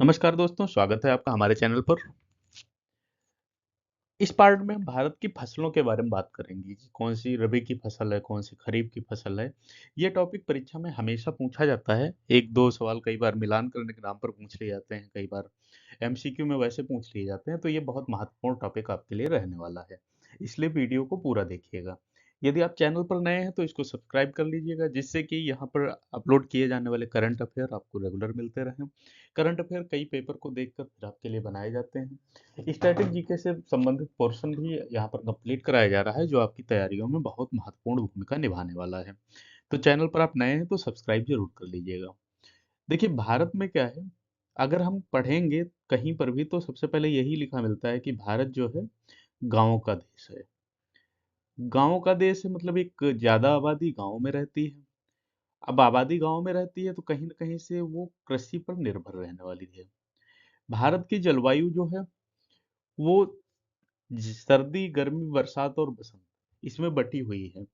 नमस्कार दोस्तों, स्वागत है आपका हमारे चैनल पर। इस पार्ट में हम भारत की फसलों के बारे में बात करेंगे कि कौन सी रबी की फसल है, कौन सी खरीफ की फसल है। ये टॉपिक परीक्षा में हमेशा पूछा जाता है। एक दो सवाल कई बार मिलान करने के नाम पर पूछ लिए जाते हैं, कई बार एमसीक्यू में वैसे पूछ लिए जाते हैं। तो ये बहुत महत्वपूर्ण टॉपिक आपके लिए रहने वाला है, इसलिए वीडियो को पूरा देखिएगा। यदि आप चैनल पर नए हैं तो इसको सब्सक्राइब कर लीजिएगा, जिससे कि यहाँ पर अपलोड किए जाने वाले करंट अफेयर आपको रेगुलर मिलते रहें। करंट अफेयर कई पेपर को देखकर फिर आपके लिए बनाए जाते हैं। स्टैटिक जीके से संबंधित पोर्शन भी यहाँ पर कंप्लीट कराया जा रहा है, जो आपकी तैयारियों में बहुत महत्वपूर्ण भूमिका निभाने वाला है। तो चैनल पर आप नए हैं तो सब्सक्राइब जरूर कर लीजिएगा। देखिए, भारत में क्या है, अगर हम पढ़ेंगे कहीं पर भी तो सबसे पहले यही लिखा मिलता है कि भारत जो है गांवों का देश है। गांवों का देश है मतलब एक ज्यादा आबादी गांव में रहती है। अब आबादी गांव में रहती है तो कहीं ना कहीं से वो कृषि पर निर्भर रहने वाली है। भारत की जलवायु जो है वो सर्दी, गर्मी, बरसात और बसंत इसमें बटी हुई है।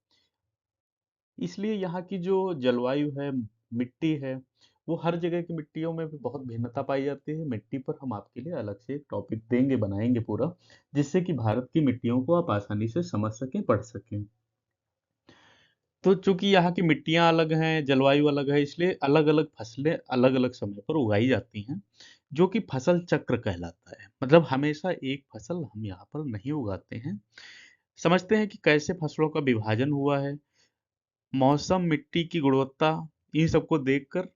इसलिए यहाँ की जो जलवायु है, मिट्टी है, वो हर जगह की मिट्टियों में भी बहुत भिन्नता पाई जाती है। मिट्टी पर हम आपके लिए अलग से एक टॉपिक देंगे, बनाएंगे पूरा, जिससे कि भारत की मिट्टियों को आप आसानी से समझ सकें, पढ़ सकें। तो चूंकि यहाँ की मिट्टियाँ अलग हैं, जलवायु अलग है, इसलिए अलग अलग फसलें अलग अलग समय पर उगाई जाती हैं, जो कि फसल चक्र कहलाता है। मतलब हमेशा एक फसल हम यहाँ पर नहीं उगाते हैं। समझते हैं कि कैसे फसलों का विभाजन हुआ है। मौसम, मिट्टी की गुणवत्ता, इन सबको देखकर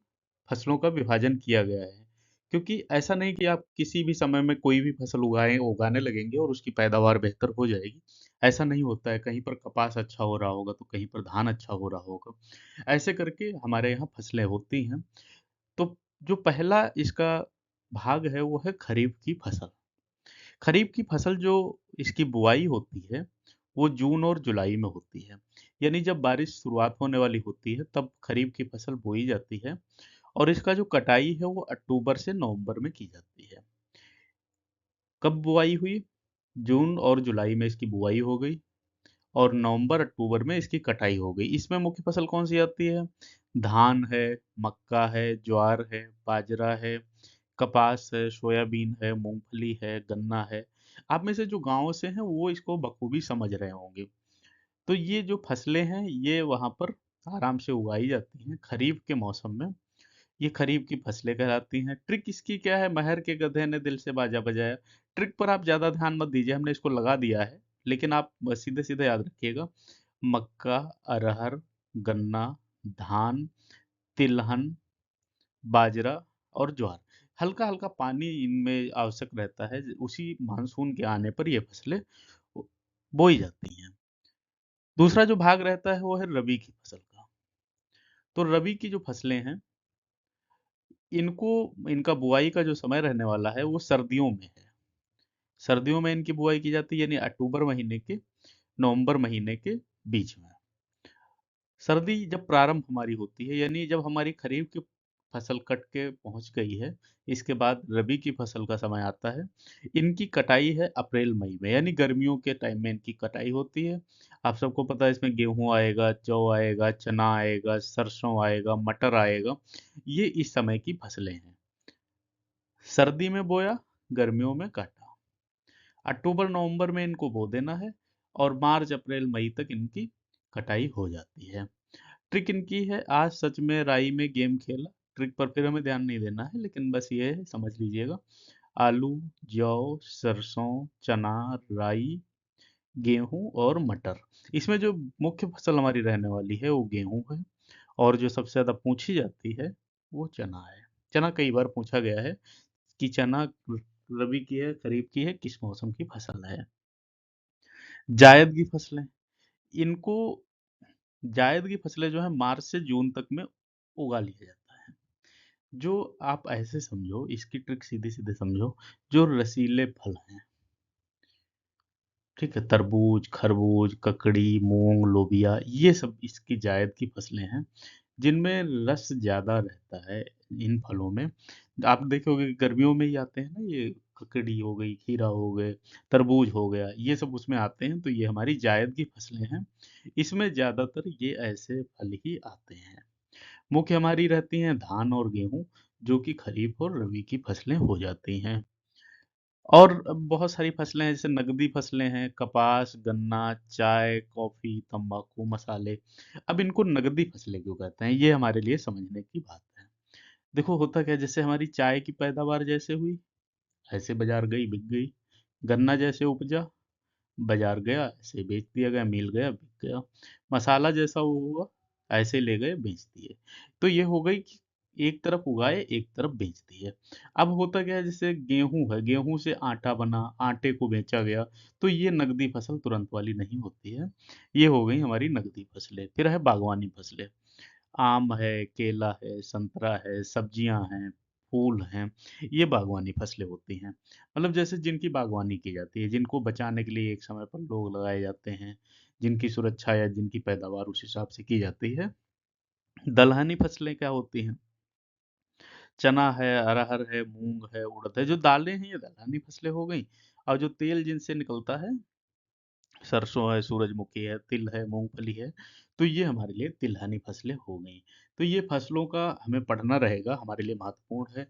फसलों का विभाजन किया गया है। क्योंकि ऐसा नहीं कि आप किसी भी समय में कोई भी फसल उगाने लगेंगे और उसकी पैदावार बेहतर हो जाएगी। ऐसा नहीं होता है। कहीं पर कपास अच्छा हो रहा होगा तो कहीं पर धान अच्छा हो रहा होगा। ऐसे करके हमारे यहाँ फसलें होती हैं। तो जो पहला इसका भाग है वो है खरीफ की फसल। खरीफ की फसल जो इसकी बुआई होती है वो जून और जुलाई में होती है। यानी जब बारिश शुरुआत होने वाली होती है तब खरीफ की फसल बोई जाती है। और इसका जो कटाई है वो अक्टूबर से नवंबर में की जाती है। कब बुआई हुई? जून और जुलाई में इसकी बुआई हो गई और नवंबर अक्टूबर में इसकी कटाई हो गई। इसमें मुख्य फसल कौन सी आती है? धान है, मक्का है, ज्वार है, बाजरा है, कपास है, सोयाबीन है, मूंगफली है, गन्ना है। आप में से जो गांव से हैं वो इसको बखूबी समझ रहे होंगे। तो ये जो फसलें हैं ये वहां पर आराम से उगाई जाती हैं खरीफ के मौसम में। ये खरीफ की फसलें कहलाती हैं। ट्रिक इसकी क्या है? महर के गधे ने दिल से बाजा बजाया। ट्रिक पर आप ज्यादा ध्यान मत दीजिए, हमने इसको लगा दिया है। लेकिन आप बस सीधे सीधे याद रखिएगा। मक्का, अरहर, गन्ना, धान, तिलहन, बाजरा और ज्वार। हल्का हल्का पानी इनमें आवश्यक रहता है। उसी मानसून के आने पर ये फसलें बोई जाती हैं। दूसरा जो भाग रहता है वो है रबी की फसल का। तो रबी की जो फसलें हैं इनको, इनका बुआई का जो समय रहने वाला है वो सर्दियों में है। सर्दियों में इनकी बुआई की जाती है, यानी अक्टूबर महीने के नवंबर महीने के बीच में। सर्दी जब प्रारंभ हमारी होती है, यानी जब हमारी खरीफ की फसल कट के पहुंच गई है, इसके बाद रबी की फसल का समय आता है। इनकी कटाई है अप्रैल मई में, यानी गर्मियों के टाइम में इनकी कटाई होती है। आप सबको पता है इसमें गेहूं आएगा, जौ आएगा, चना आएगा, सरसों आएगा, मटर आएगा। ये इस समय की फसलें हैं। सर्दी में बोया, गर्मियों में काटा। अक्टूबर नवंबर में इनको बो देना है और मार्च अप्रैल मई तक इनकी कटाई हो जाती है। ट्रिक इनकी है, आज सच में राई में गेम खेला। ट्रिक पर फिर हमें ध्यान नहीं देना है, लेकिन बस ये है, समझ लीजिएगा। आलू, जौ, सरसों, चना, राई, गेहूं और मटर। इसमें जो मुख्य फसल हमारी रहने वाली है वो गेहूं है। और जो सबसे ज्यादा पूछी जाती है वो चना है। चना कई बार पूछा गया है कि चना रबी की है, खरीफ की है, किस मौसम की फसल है। जायद की फसलें, इनको, जायद की फसलें जो है मार्च से जून तक में उगा लिया जाता है। जो आप ऐसे समझो, इसकी ट्रिक सीधे सीधे समझो। जो रसीले फल हैं, ठीक है, तरबूज, खरबूज, ककड़ी, मूंग, लोबिया, ये सब इसकी जायद की फसलें हैं, जिनमें रस ज्यादा रहता है। इन फलों में आप देखोगे कि गर्मियों में ही आते हैं ना, ये ककड़ी हो गई, खीरा हो गए, तरबूज हो गया, ये सब उसमें आते हैं। तो ये हमारी जायद की फसलें हैं। इसमें ज्यादातर ये ऐसे फल ही आते हैं। मुख्य हमारी रहती हैं धान और गेहूं। जो कि खरीफ और रबी की फसलें हो जाती हैं। और बहुत सारी फसलें हैं जैसे नकदी फसलें हैं, कपास, गन्ना, चाय, कॉफ़ी, तंबाकू, मसाले। अब इनको नकदी फसलें क्यों कहते हैं? ये हमारे लिए समझने की बात है। देखो होता क्या है, जैसे हमारी चाय की पैदावार जैसे हुई, ऐसे बाज़ार गई, बिक गई। गन्ना जैसे उपजा, बाज़ार गया, ऐसे बेच दिया गया, मिल गया, बिक गया। मसाला जैसा वो हुआ, ऐसे ले गए, बेच दिए। तो ये हो गई कि एक तरफ उगाए, एक तरफ बेच दिए। अब होता क्या है, जैसे गेहूँ है, गेहूँ से आटा बना, आटे को बेचा गया, तो ये नकदी फसल तुरंत वाली नहीं होती है। ये हो गई हमारी नकदी फसलें। फिर है बागवानी फसलें। आम है, केला है, संतरा है, सब्जियां हैं, फूल हैं, ये बागवानी फसलें होती हैं। मतलब जैसे जिनकी बागवानी की जाती है, जिनको बचाने के लिए एक समय पर लोग लगाए जाते हैं, जिनकी सुरक्षा या जिनकी पैदावार उस हिसाब से की जाती है। दलहनी फसलें क्या होती हैं? चना है, अरहर है, मूंग है, उड़द है, जो दालें हैं ये दलहनी फसलें हो गई। और जो तेल जिनसे निकलता है, सरसों है, सूरजमुखी है, तिल है, मूँगफली है, तो ये हमारे लिए तिलहनी फसलें हो गईं। तो ये फसलों का हमें पढ़ना रहेगा, हमारे लिए महत्वपूर्ण है।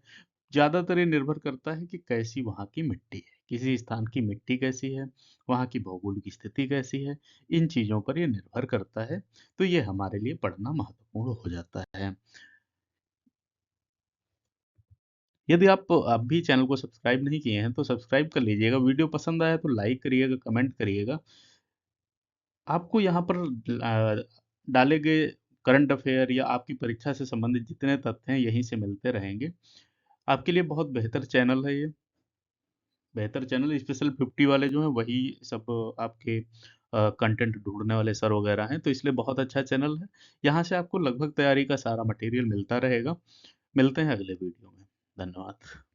ज़्यादातर ये निर्भर करता है कि कैसी वहाँ की मिट्टी है, किसी स्थान की मिट्टी कैसी है, वहाँ की भौगोलिक स्थिति कैसी है, इन चीज़ों पर ये निर्भर करता है। तो ये हमारे लिए पढ़ना महत्वपूर्ण हो जाता है। यदि आप अभी चैनल को सब्सक्राइब नहीं किए हैं, तो सब्सक्राइब कर लीजिएगा। वीडियो पसंद आया तो लाइक करिएगा, कमेंट करिएगा। आपको यहाँ पर डाले गए करंट अफेयर या आपकी परीक्षा से संबंधित जितने तथ्य हैं यहीं से मिलते रहेंगे। आपके लिए बहुत बेहतर चैनल है ये, बेहतर चैनल स्पेशल 50 वाले जो हैं वही सब आपके कंटेंट ढूँढने वाले सर वगैरह हैं, तो इसलिए बहुत अच्छा चैनल है। यहाँ से आपको लगभग तैयारी का सारा मटेरियल मिलता रहेगा। मिलते हैं अगले वीडियो में। धन्यवाद।